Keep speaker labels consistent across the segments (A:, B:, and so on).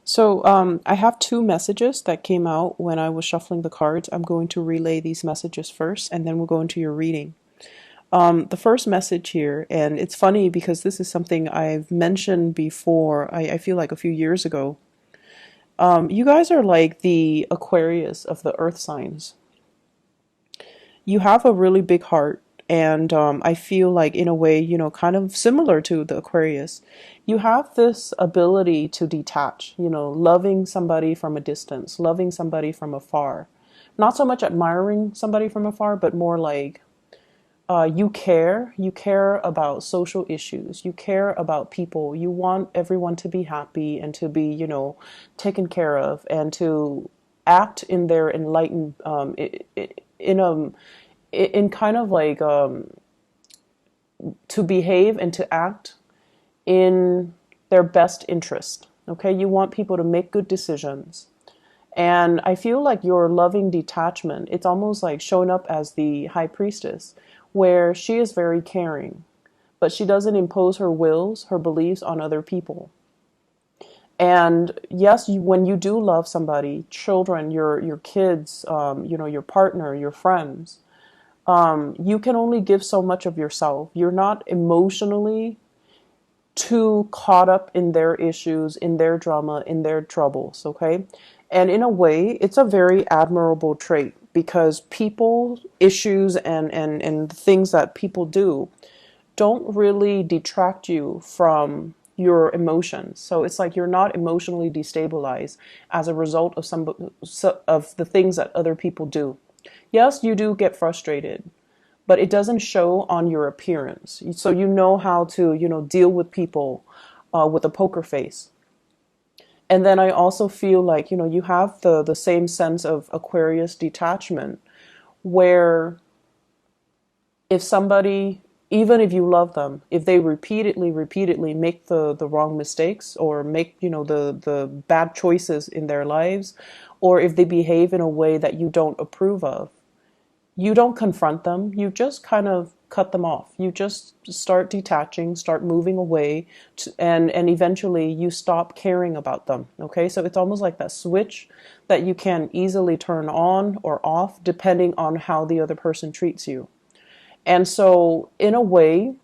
A: So I have two messages that came out when I was shuffling the cards. I'm going to relay these messages first, and then we'll go into your reading. The first message here, and it's funny because this is something I've mentioned before, I feel like a few years ago. You guys are like the Aquarius of the earth signs. You have a really big heart, and I feel like, in a way, kind of similar to the Aquarius, you have this ability to detach, loving somebody from a distance, loving somebody from afar. Not so much admiring somebody from afar, but more like you care about social issues, you care about people, you want everyone to be happy and to be, taken care of, and to act in their enlightened, in a in kind of like to behave and to act in their best interest. Okay, you want people to make good decisions. And I feel like your loving detachment, it's almost like showing up as the high priestess, where she is very caring, but she doesn't impose her wills, her beliefs on other people. And yes, when you do love somebody, children, your kids, your partner, your friends, you can only give so much of yourself. You're not emotionally too caught up in their issues, in their drama, in their troubles, okay? And in a way, it's a very admirable trait because people, issues, and things that people do don't really detract you from your emotions. So it's like you're not emotionally destabilized as a result of of the things that other people do. Yes, you do get frustrated, but it doesn't show on your appearance. So you know how to, deal with people with a poker face. And then I also feel like, you have the same sense of Aquarius detachment, where if somebody, even if you love them, if they repeatedly make the wrong mistakes, or make, the bad choices in their lives, or if they behave in a way that you don't approve of, you don't confront them. You just kind of cut them off. You just start detaching, start moving away, and eventually you stop caring about them. Okay, so it's almost like that switch that you can easily turn on or off depending on how the other person treats you. And so, in a way,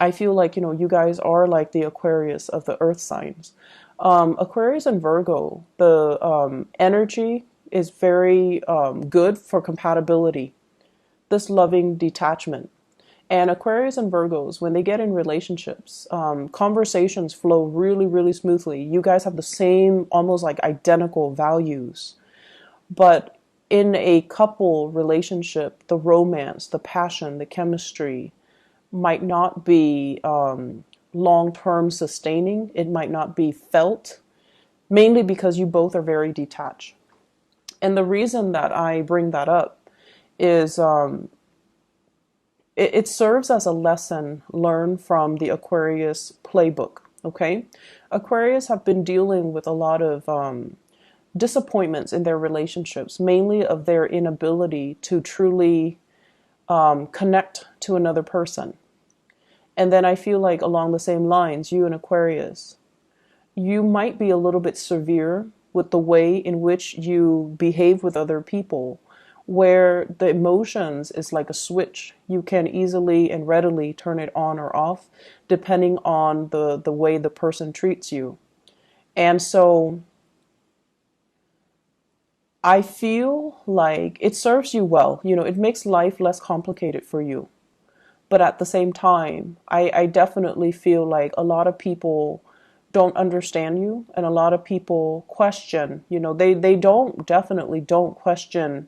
A: I feel like, you guys are like the Aquarius of the earth signs. Aquarius and Virgo, the energy is very good for compatibility, this loving detachment. And Aquarius and Virgos, when they get in relationships, conversations flow really, really smoothly. You guys have the same, almost like identical values. But in a couple relationship, the romance, the passion, the chemistry might not be long-term sustaining. It might not be felt, mainly because you both are very detached. And the reason that I bring that up is it serves as a lesson learned from the Aquarius playbook. Okay, Aquarius have been dealing with a lot of disappointments in their relationships, mainly of their inability to truly connect to another person. And then I feel like, along the same lines, you and Aquarius, you might be a little bit severe with the way in which you behave with other people, where the emotions is like a switch. You can easily and readily turn it on or off depending on the way the person treats you. And so I feel like it serves you well. It makes life less complicated for you. But at the same time, I definitely feel like a lot of people don't understand you, and a lot of people question, they definitely don't question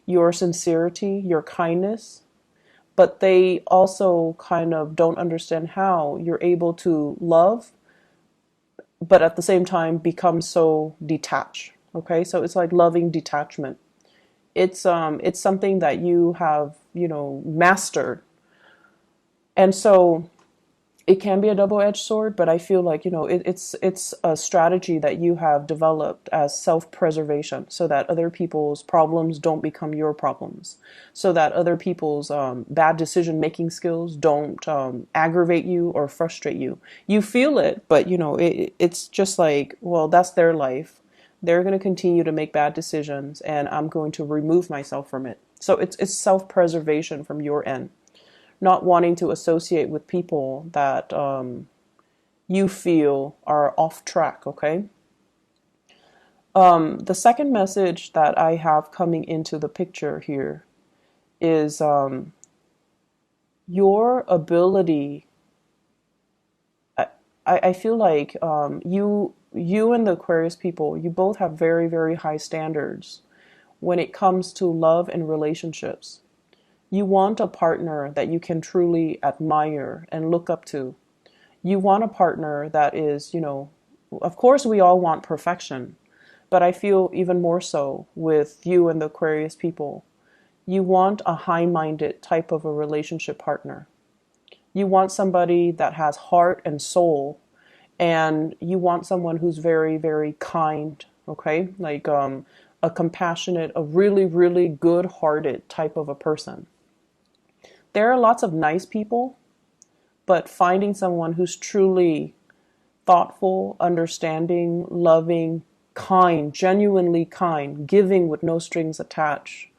A: your sincerity, your kindness, but they also kind of don't understand how you're able to love, but at the same time become so detached. Okay, so it's like loving detachment. It's something that you have, mastered. And so it can be a double-edged sword, but I feel like, it's a strategy that you have developed as self-preservation so that other people's problems don't become your problems, so that other people's bad decision-making skills don't aggravate you or frustrate you. You feel it, but it's just like, well, that's their life. They're going to continue to make bad decisions, and I'm going to remove myself from it. So it's self-preservation from your end, not wanting to associate with people that you feel are off track, okay? The second message that I have coming into the picture here is your ability. I feel like you and the Aquarius people, you both have very, very high standards when it comes to love and relationships. You want a partner that you can truly admire and look up to. You want a partner that is, of course we all want perfection, but I feel even more so with you and the Aquarius people. You want a high-minded type of a relationship partner. You want somebody that has heart and soul, and you want someone who's very, very kind, okay? Like a compassionate, a really, really good-hearted type of a person. There are lots of nice people, but finding someone who's truly thoughtful, understanding, loving, kind, genuinely kind, giving with no strings attached,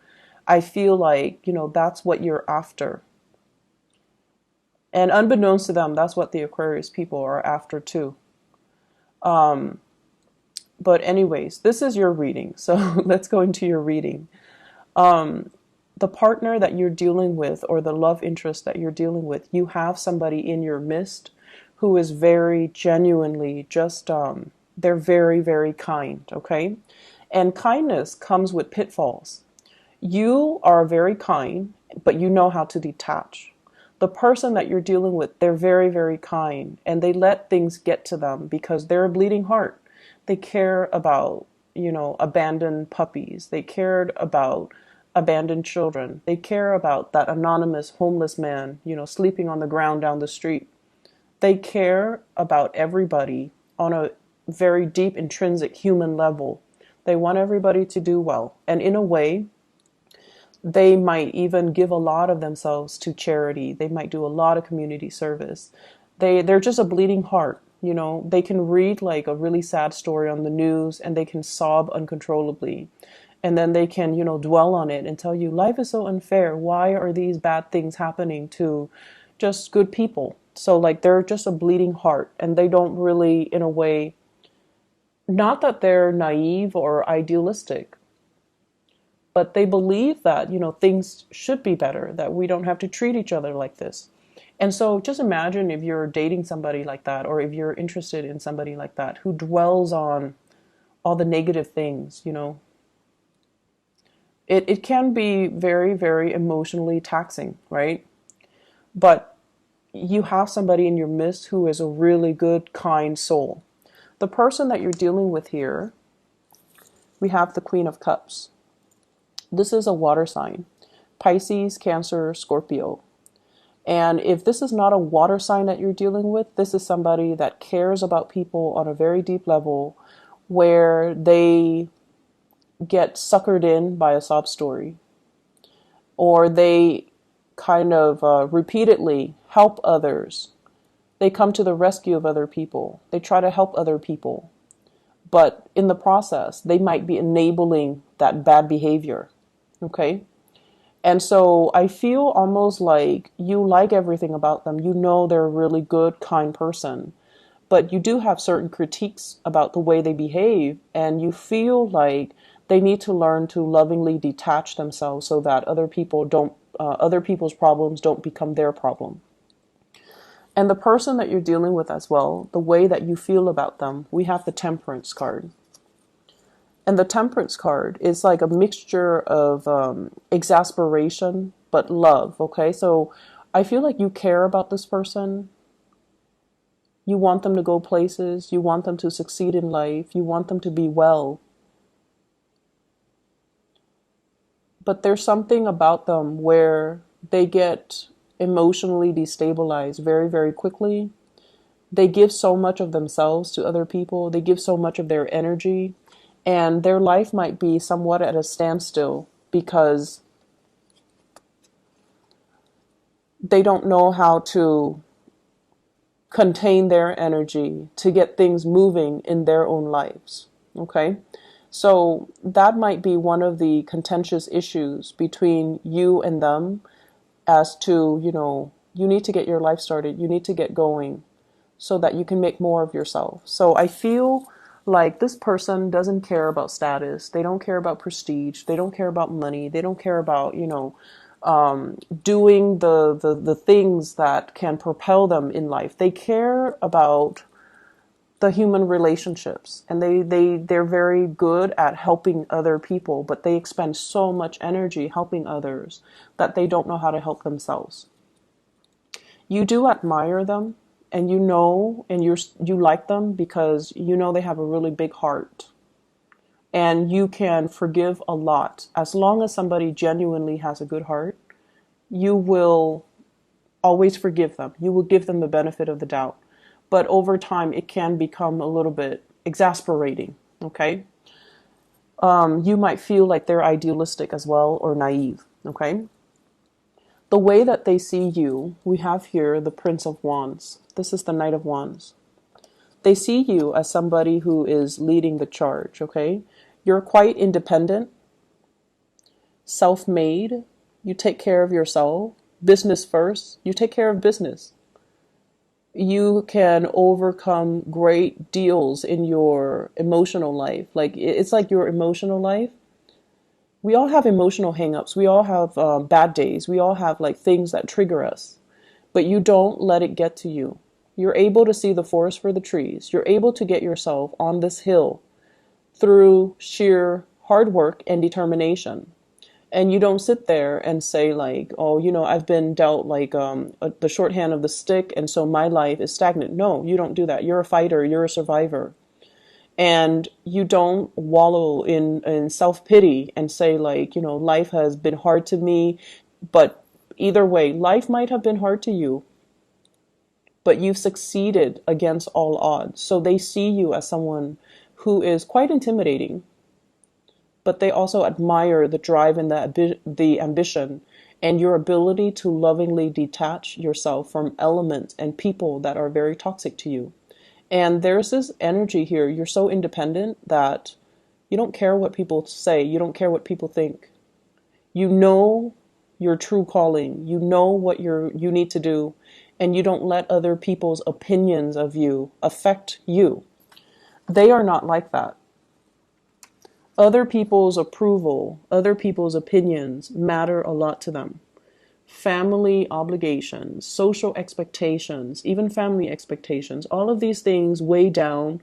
A: I feel like, that's what you're after. And unbeknownst to them, that's what the Aquarius people are after too. But anyways, this is your reading. So let's go into your reading. The partner that you're dealing with, or the love interest that you're dealing with, you have somebody in your midst who is very genuinely just, they're very, very kind, okay? And kindness comes with pitfalls. You are very kind, but you know how to detach. The person that you're dealing with, they're very, very kind, and they let things get to them because they're a bleeding heart. They care about, abandoned puppies. They cared about abandoned children. They care about that anonymous homeless man, sleeping on the ground down the street. They care about everybody on a very deep, intrinsic human level. They want everybody to do well. And in a way, they might even give a lot of themselves to charity. They might do a lot of community service. They're just a bleeding heart. They can read like a really sad story on the news and they can sob uncontrollably. And then they can, dwell on it and tell you, life is so unfair. Why are these bad things happening to just good people? So like they're just a bleeding heart, and they don't really, in a way, not that they're naive or idealistic, but they believe that, things should be better, that we don't have to treat each other like this. And so just imagine if you're dating somebody like that, or if you're interested in somebody like that who dwells on all the negative things, It can be very, very emotionally taxing, right? But you have somebody in your midst who is a really good, kind soul. The person that you're dealing with here, we have the Queen of Cups. This is a water sign: Pisces, Cancer, Scorpio. And if this is not a water sign that you're dealing with, this is somebody that cares about people on a very deep level, where they get suckered in by a sob story, or they kind of repeatedly help others. They come to the rescue of other people. They try to help other people. But in the process, they might be enabling that bad behavior. Okay? And so I feel almost like you like everything about them. They're a really good, kind person. But you do have certain critiques about the way they behave. And you feel like they need to learn to lovingly detach themselves so that other people's problems don't become their problem. And the person that you're dealing with as well, the way that you feel about them, we have the Temperance card. And the Temperance card is like a mixture of exasperation, but love, okay? So I feel like you care about this person. You want them to go places. You want them to succeed in life. You want them to be well. But there's something about them where they get emotionally destabilized very, very quickly. They give so much of themselves to other people. They give so much of their energy, and their life might be somewhat at a standstill because they don't know how to contain their energy to get things moving in their own lives. Okay? So that might be one of the contentious issues between you and them as to, you need to get your life started. You need to get going so that you can make more of yourself. So I feel like this person doesn't care about status. They don't care about prestige. They don't care about money. They don't care about, doing the things that can propel them in life. They care about the human relationships, and they're very good at helping other people, but they expend so much energy helping others that they don't know how to help themselves. You do admire them, and you like them because they have a really big heart, and you can forgive a lot. As long as somebody genuinely has a good heart, you will always forgive them. You will give them the benefit of the doubt. But over time, it can become a little bit exasperating, okay? You might feel like they're idealistic as well, or naive, okay? The way that they see you, we have here the Prince of Wands. This is the Knight of Wands. They see you as somebody who is leading the charge, okay? You're quite independent, self-made. You take care of yourself. Business first. You take care of business. You can overcome great deals in your emotional life. Like, it's like your emotional life. We all have emotional hangups. We all have bad days. We all have like things that trigger us, but you don't let it get to you. You're able to see the forest for the trees. You're able to get yourself on this hill through sheer hard work and determination. And you don't sit there and say like, oh, I've been dealt like the shorthand of the stick, and so my life is stagnant. No, you don't do that. You're a fighter. You're a survivor. And you don't wallow in self-pity and say like, life has been hard to me. But either way, life might have been hard to you, but you've succeeded against all odds. So they see you as someone who is quite intimidating, but they also admire the drive and the ambition and your ability to lovingly detach yourself from elements and people that are very toxic to you. And there's this energy here. You're so independent that you don't care what people say. You don't care what people think. You know your true calling. You know what you need to do. And you don't let other people's opinions of you affect you. They are not like that. Other people's approval, other people's opinions matter a lot to them. Family obligations, social expectations, even family expectations, all of these things weigh down,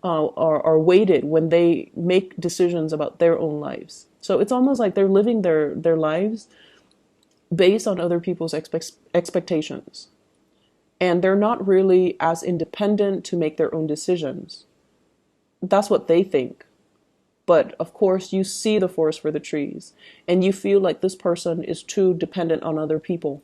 A: are weighted when they make decisions about their own lives. So it's almost like they're living their lives based on other people's expectations. And they're not really as independent to make their own decisions. That's what they think. But of course, you see the forest for the trees, and you feel like this person is too dependent on other people.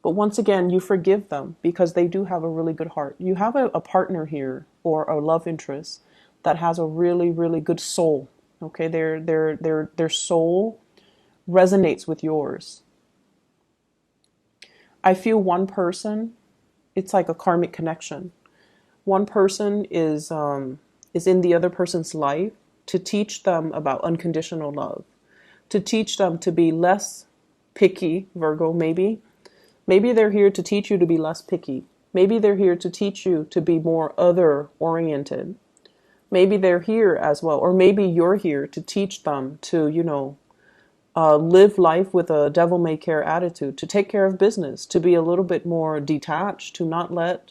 A: But once again, you forgive them because they do have a really good heart. You have a partner here, or a love interest, that has a really, really good soul. Okay, their soul resonates with yours. I feel one person, it's like a karmic connection. One person is in the other person's life to teach them about unconditional love, to teach them to be less picky, Virgo, maybe. Maybe they're here to teach you to be less picky. Maybe they're here to teach you to be more other-oriented. Maybe they're here as well, or maybe you're here to teach them to, live life with a devil-may-care attitude, to take care of business, to be a little bit more detached, to not let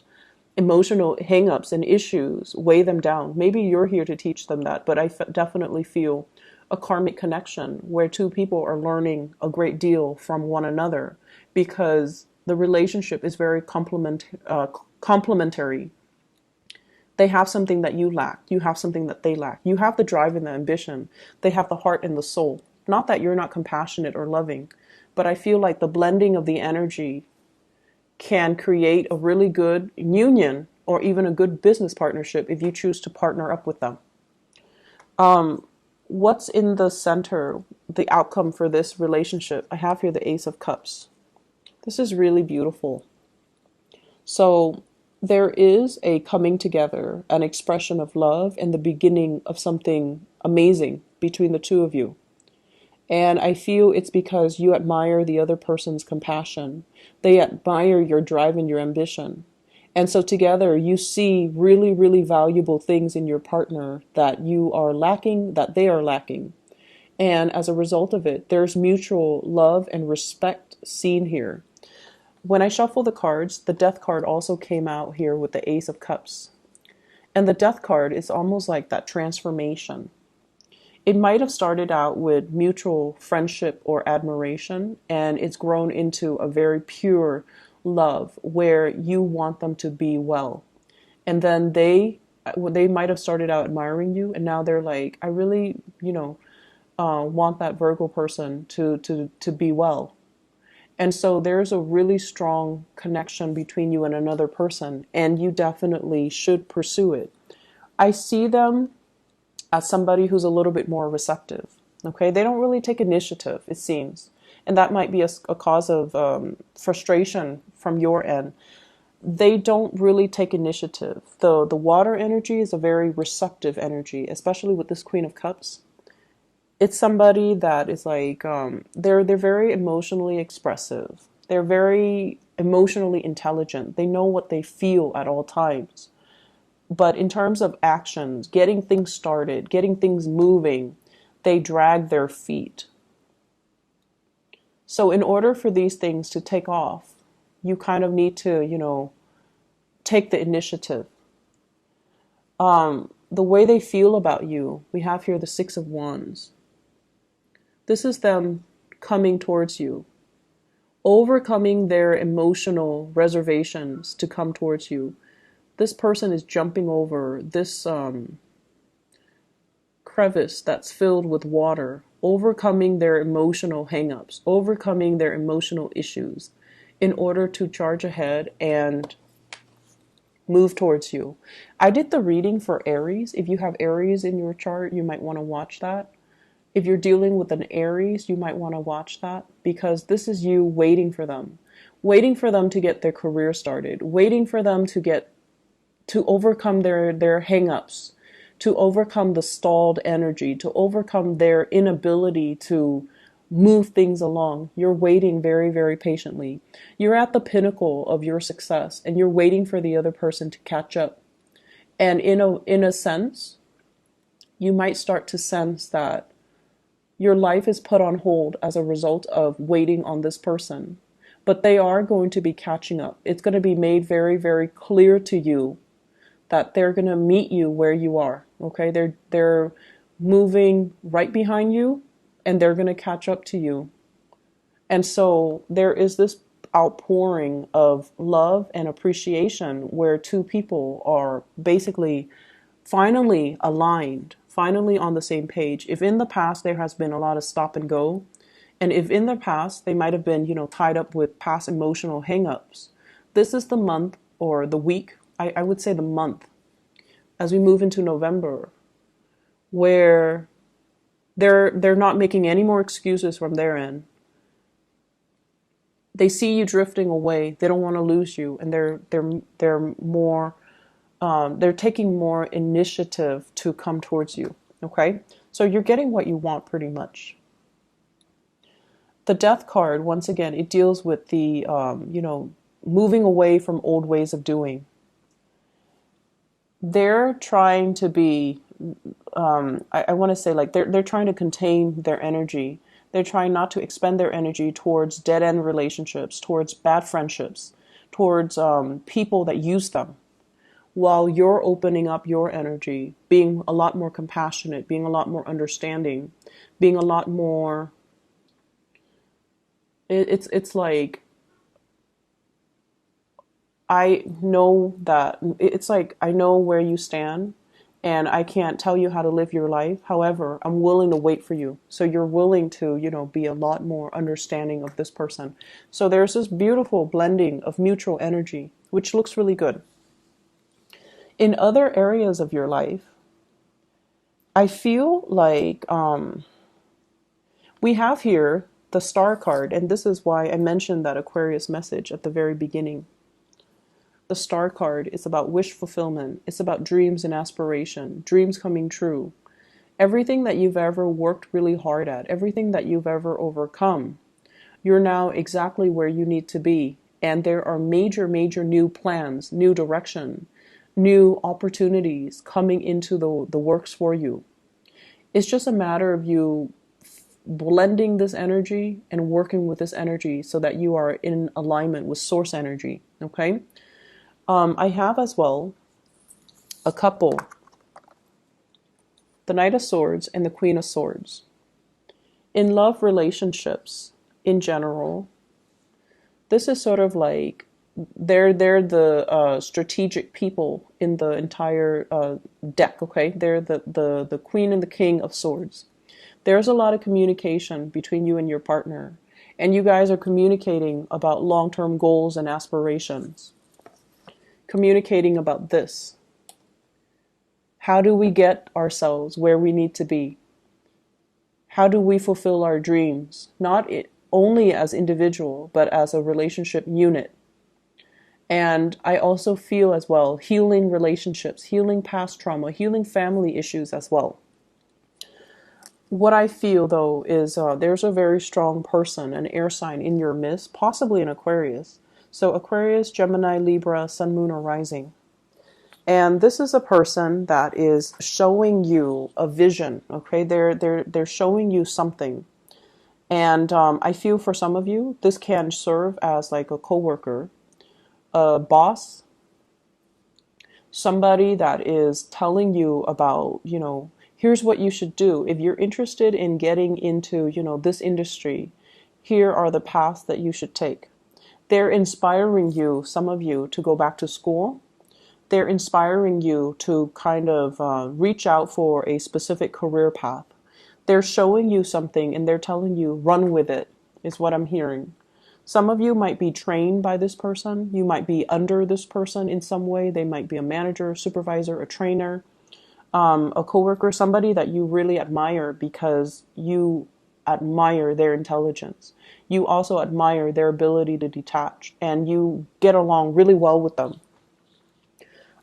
A: emotional hang-ups and issues weigh them down. Maybe you're here to teach them that, but I definitely feel a karmic connection where two people are learning a great deal from one another because the relationship is very complementary. They have something that you lack. You have something that they lack. You have the drive and the ambition. They have the heart and the soul. Not that you're not compassionate or loving, but I feel like the blending of the energy can create a really good union or even a good business partnership if you choose to partner up with them. What's in the center, the outcome for this relationship? I have here the Ace of Cups. This is really beautiful. So there is a coming together, an expression of love, and the beginning of something amazing between the two of you. And I feel it's because you admire the other person's compassion. They admire your drive and your ambition. And so together you see really, really valuable things in your partner that you are lacking, that they are lacking. And as a result of it, there's mutual love and respect seen here. When I shuffle the cards, the Death card also came out here with the Ace of Cups. And the Death card is almost like that transformation. It might have started out with mutual friendship or admiration, and it's grown into a very pure love where you want them to be well. And then they might have started out admiring you, and now they're like, I really, want that Virgo person to be well. And so there's a really strong connection between you and another person, and you definitely should pursue it. I see them as somebody who's a little bit more receptive. Okay, they don't really take initiative, it seems, and that might be a cause of frustration from your end. They don't really take initiative. The water energy is a very receptive energy, especially with this Queen of Cups. It's somebody that is like they're very emotionally expressive. They're very emotionally intelligent. They know what they feel at all times. But in terms of actions, getting things started, getting things moving, they drag their feet. So in order for these things to take off, you kind of need to, take the initiative. The way they feel about you, we have here the Six of Wands. This is them coming towards you, overcoming their emotional reservations to come towards you. This person is jumping over this crevice that's filled with water, overcoming their emotional hangups, overcoming their emotional issues in order to charge ahead and move towards you. I did the reading for Aries. If you have Aries in your chart, you might want to watch that. If you're dealing with an Aries, you might want to watch that because this is you waiting for them to get their career started, waiting for them to overcome their hang-ups, to overcome the stalled energy, to overcome their inability to move things along. You're waiting very, very patiently. You're at the pinnacle of your success and you're waiting for the other person to catch up. And in a sense, you might start to sense that your life is put on hold as a result of waiting on this person. But they are going to be catching up. It's going to be made very, very clear to you that they're going to meet you where you are. Okay, they're moving right behind you and they're going to catch up to you. And so there is this outpouring of love and appreciation where two people are basically finally aligned, finally on the same page. If in the past there has been a lot of stop and go, and if in the past they might have been, tied up with past emotional hangups, this is the month or the week, I would say the month, as we move into November, where they're not making any more excuses from their end. They see you drifting away. They don't want to lose you, and they're more they're taking more initiative to come towards you. Okay, so you're getting what you want pretty much. The Death card, once again, it deals with the moving away from old ways of doing. They're trying to be, I want to say, like they're trying to contain their energy. They're trying not to expend their energy towards dead-end relationships, towards bad friendships, towards people that use them, while you're opening up your energy, being a lot more compassionate, being a lot more understanding, being a lot more, it's like, I know that, it's like, I know where you stand, and I can't tell you how to live your life. However, I'm willing to wait for you. So you're willing to, be a lot more understanding of this person. So there's this beautiful blending of mutual energy, which looks really good. In other areas of your life, I feel like we have here the star card, and this is why I mentioned that Aquarius message at the very beginning. The star card is about wish fulfillment. It's about dreams and aspiration, dreams coming true. Everything that you've ever worked really hard at, everything that you've ever overcome, you're now exactly where you need to be. And there are major, major new plans, new direction, new opportunities coming into the works for you. It's just a matter of you blending this energy and working with this energy so that you are in alignment with source energy. Okay. I have as well a couple, the Knight of Swords and the Queen of Swords. In love relationships in general, this is sort of like they're the strategic people in the entire deck. Okay, they're the Queen and the King of Swords. There's a lot of communication between you and your partner, and you guys are communicating about long-term goals and aspirations. Communicating about this. How do we get ourselves where we need to be? How do we fulfill our dreams? Not only as individual, but as a relationship unit. And I also feel as well healing relationships, healing past trauma, healing family issues as well. What I feel though is there's a very strong person, an air sign in your midst, possibly an Aquarius. So Aquarius, Gemini, Libra, Sun, Moon, or Rising. And this is a person that is showing you a vision. Okay, they're showing you something. And I feel for some of you, this can serve as like a coworker, a boss, somebody that is telling you about, here's what you should do. If you're interested in getting into, this industry, here are the paths that you should take. They're inspiring you, some of you, to go back to school. They're inspiring you to kind of reach out for a specific career path. They're showing you something and they're telling you, run with it, is what I'm hearing. Some of you might be trained by this person. You might be under this person in some way. They might be a manager, a supervisor, a trainer, a coworker, somebody that you really admire because you admire their intelligence. You also admire their ability to detach, and you get along really well with them.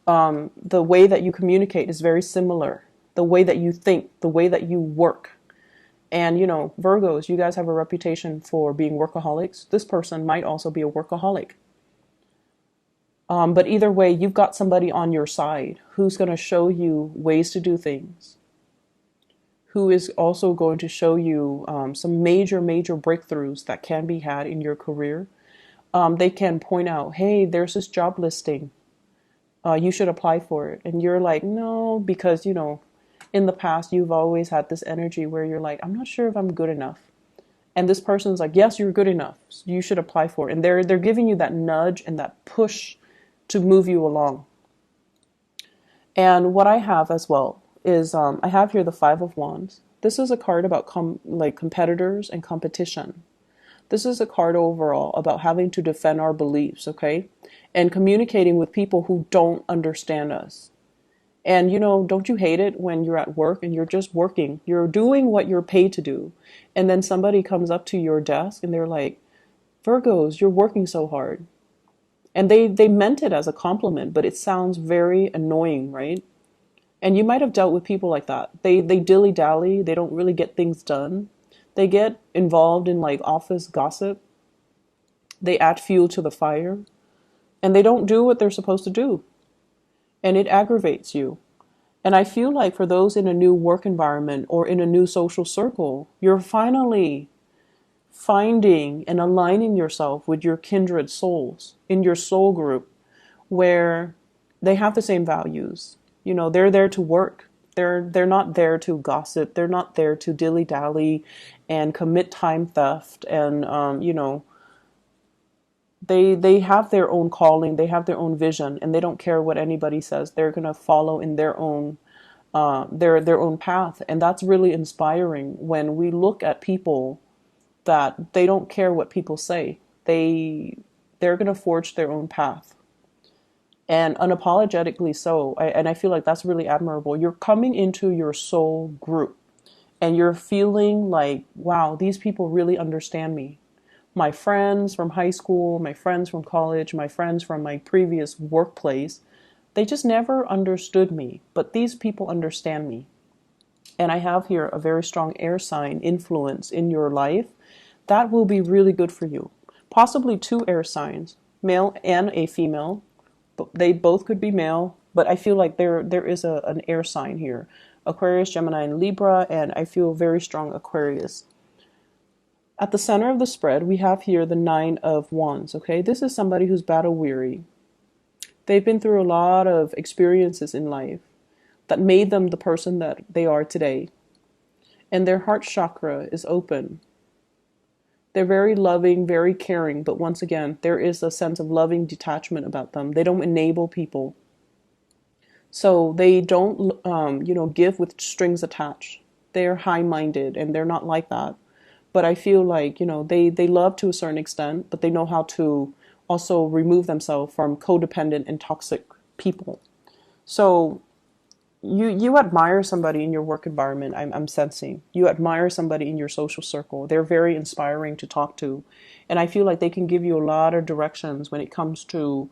A: The way that you communicate is very similar. The way that you think, the way that you work. And, Virgos, you guys have a reputation for being workaholics. This person might also be a workaholic. But either way, you've got somebody on your side who's going to show you ways to do things, who is also going to show you some major, major breakthroughs that can be had in your career. They can point out, hey, there's this job listing. You should apply for it. And you're like, no, because, in the past, you've always had this energy where you're like, I'm not sure if I'm good enough. And this person's like, yes, you're good enough. You should apply for it. And they're giving you that nudge and that push to move you along. And what I have as well is I have here the Five of Wands. This is a card about competitors and competition. This is a card overall about having to defend our beliefs, okay? And communicating with people who don't understand us. And, don't you hate it when you're at work and you're just working? You're doing what you're paid to do. And then somebody comes up to your desk and they're like, Virgos, you're working so hard. And they meant it as a compliment, but it sounds very annoying, right? And you might have dealt with people like that. They dilly-dally. They don't really get things done. They get involved in like office gossip. They add fuel to the fire. And they don't do what they're supposed to do. And it aggravates you. And I feel like for those in a new work environment or in a new social circle, you're finally finding and aligning yourself with your kindred souls in your soul group where they have the same values. They're there to work. They're not there to gossip. They're not there to dilly-dally and commit time theft. And, they have their own calling. They have their own vision, and they don't care what anybody says. They're going to follow in their own their own path. And that's really inspiring when we look at people that they don't care what people say. They're going to forge their own path, and unapologetically so. And I feel like that's really admirable. You're coming into your soul group and you're feeling like, wow, these people really understand me. My friends from high school, my friends from college, my friends from my previous workplace, they just never understood me, but these people understand me. And I have here a very strong air sign influence in your life. That will be really good for you. Possibly two air signs, male and a female. They both could be male, but I feel like there is an air sign here. Aquarius, Gemini, and Libra, and I feel very strong Aquarius. At the center of the spread, we have here the Nine of Wands, okay? This is somebody who's battle weary. They've been through a lot of experiences in life that made them the person that they are today. And their heart chakra is open. They're very loving, very caring, but once again, there is a sense of loving detachment about them. They don't enable people. So they don't, give with strings attached. They're high-minded and they're not like that. But I feel like, they love to a certain extent, but they know how to also remove themselves from codependent and toxic people. So you admire somebody in your work environment. I'm sensing you admire somebody in your social circle. They're very inspiring to talk to, and I feel like they can give you a lot of directions when it comes to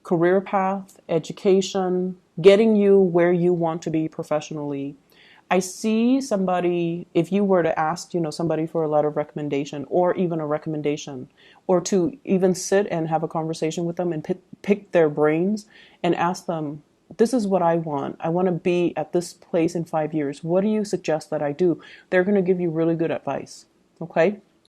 A: career path, education, getting you where you want to be professionally. I see somebody, if you were to ask, somebody for a letter of recommendation or even a recommendation, or to even sit and have a conversation with them and pick their brains and ask them, this is what I want. I want to be at this place in 5 years. What do you suggest that I do? They're going to give you really good advice. Okay?